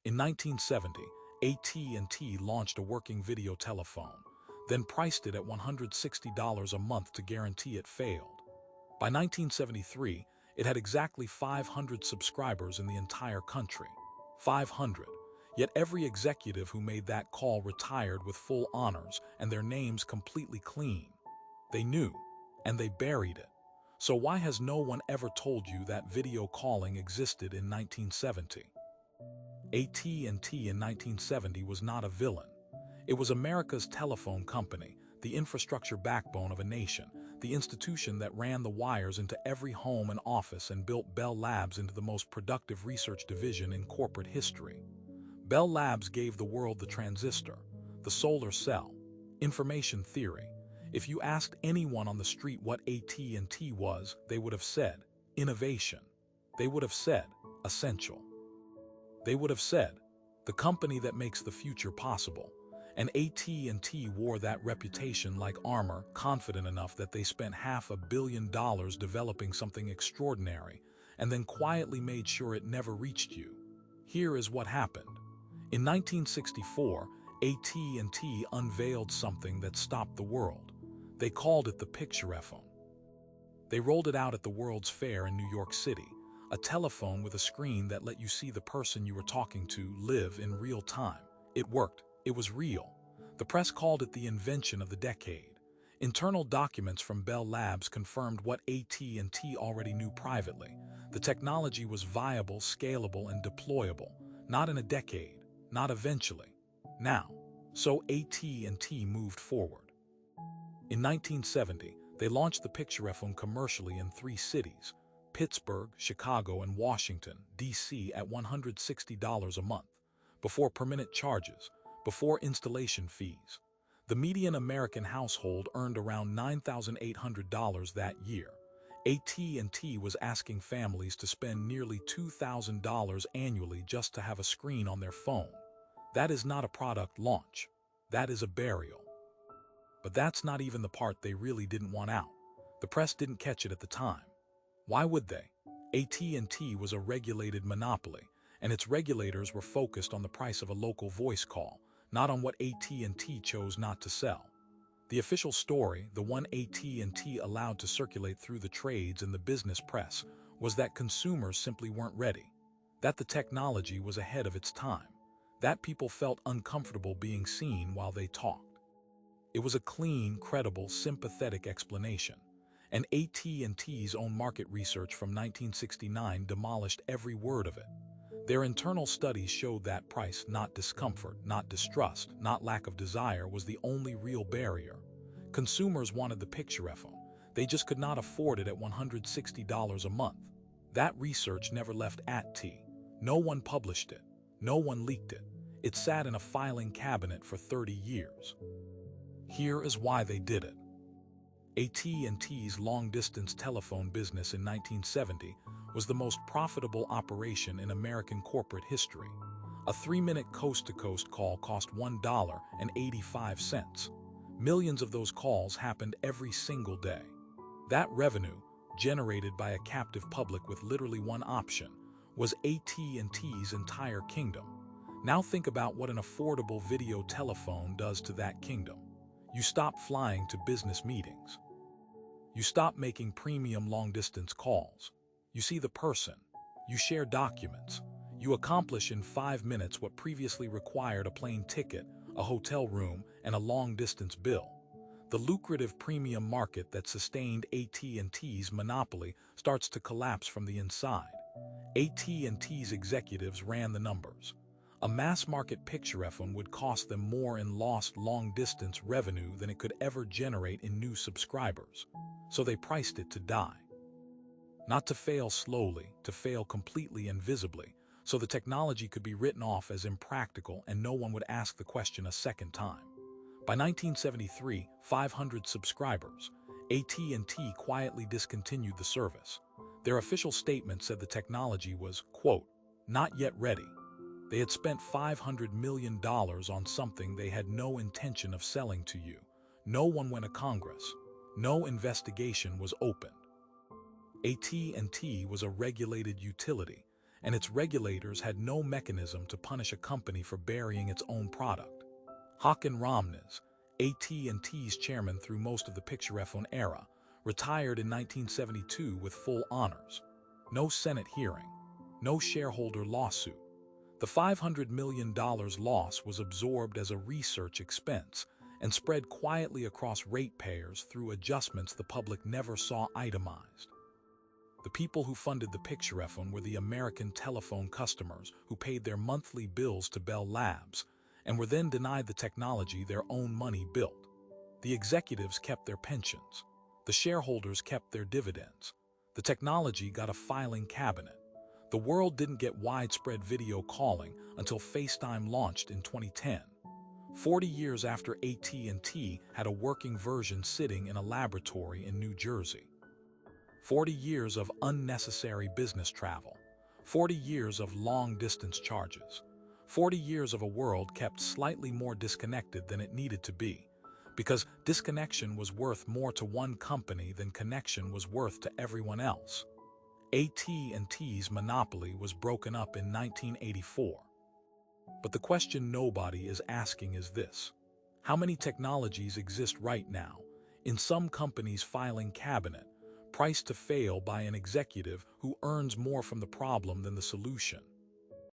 In 1970, AT&T launched a working video telephone, then priced it at $160 a month to guarantee it failed. By 1973, it had exactly 500 subscribers in the entire country. 500. Yet every executive who made that call retired with full honors and their names completely clean. They knew, and they buried it. So why has no one ever told you that video calling existed in 1970? AT&T in 1970 was not a villain. It was America's telephone company, the infrastructure backbone of a nation, the institution that ran the wires into every home and office and built Bell Labs into the most productive research division in corporate history. Bell Labs gave the world the transistor, the solar cell, information theory. If you asked anyone on the street what AT&T was, they would have said, innovation. They would have said, essential. They would have said, the company that makes the future possible. And AT&T wore that reputation like armor, confident enough that they spent $500 million developing something extraordinary, and then quietly made sure it never reached you. Here is what happened. In 1964, AT&T unveiled something that stopped the world. They called it the Picturephone. They rolled it out at the World's Fair in New York City, a telephone with a screen that let you see the person you were talking to live in real time. It worked. It was real. The press called it the invention of the decade. Internal documents from Bell Labs confirmed what AT&T already knew privately. The technology was viable, scalable, and deployable. Not in a decade, not eventually. Now. So AT&T moved forward. In 1970, they launched the Picturephone commercially in 3 cities, Pittsburgh, Chicago, and Washington, D.C. at $160 a month, before per-minute charges, before installation fees. The median American household earned around $9,800 that year. AT&T was asking families to spend nearly $2,000 annually just to have a screen on their phone. That is not a product launch. That is a burial. But that's not even the part they really didn't want out. The press didn't catch it at the time. Why would they? AT&T was a regulated monopoly, and its regulators were focused on the price of a local voice call, not on what AT&T chose not to sell. The official story, the one AT&T allowed to circulate through the trades and the business press, was that consumers simply weren't ready, that the technology was ahead of its time, that people felt uncomfortable being seen while they talked. It was a clean, credible, sympathetic explanation, and AT&T's own market research from 1969 demolished every word of it. Their internal studies showed that price, not discomfort, not distrust, not lack of desire, was the only real barrier. Consumers wanted the Picturephone. They just could not afford it at $160 a month. That research never left AT&T. No one published it. No one leaked it. It sat in a filing cabinet for 30 years. Here is why they did it. AT&T's long-distance telephone business in 1970 was the most profitable operation in American corporate history. A 3-minute coast-to-coast call cost $1.85. Millions of those calls happened every single day. That revenue, generated by a captive public with literally one option, was AT&T's entire kingdom. Now think about what an affordable video telephone does to that kingdom. You stop flying to business meetings. You stop making premium long-distance calls. You see the person. You share documents. You accomplish in 5 minutes what previously required a plane ticket, a hotel room, and a long-distance bill. The lucrative premium market that sustained AT&T's monopoly starts to collapse from the inside. AT&T's executives ran the numbers. A mass-market Picturephone would cost them more in lost long-distance revenue than it could ever generate in new subscribers. So they priced it to die. Not to fail slowly, to fail completely and visibly, so the technology could be written off as impractical and no one would ask the question a second time. By 1973, 500 subscribers, AT&T quietly discontinued the service. Their official statement said the technology was, quote, not yet ready. They had spent $500 million on something they had no intention of selling to you. No one went to Congress. No investigation was opened. AT&T was a regulated utility, and its regulators had no mechanism to punish a company for burying its own product. Hakan Ramnaz, AT&T's chairman through most of the Picturephone era, retired in 1972 with full honors. No Senate hearing, no shareholder lawsuit. The $500 million loss was absorbed as a research expense and spread quietly across ratepayers through adjustments the public never saw itemized. The people who funded the Picturephone were the American telephone customers who paid their monthly bills to Bell Labs and were then denied the technology their own money built. The executives kept their pensions. The shareholders kept their dividends. The technology got a filing cabinet. The world didn't get widespread video calling until FaceTime launched in 2010. 40 years after AT&T had a working version sitting in a laboratory in New Jersey. 40 years of unnecessary business travel. 40 years of long-distance charges. 40 years of a world kept slightly more disconnected than it needed to be, because disconnection was worth more to one company than connection was worth to everyone else. AT&T's monopoly was broken up in 1984. But the question nobody is asking is this: how many technologies exist right now, in some company's filing cabinet, priced to fail by an executive who earns more from the problem than the solution?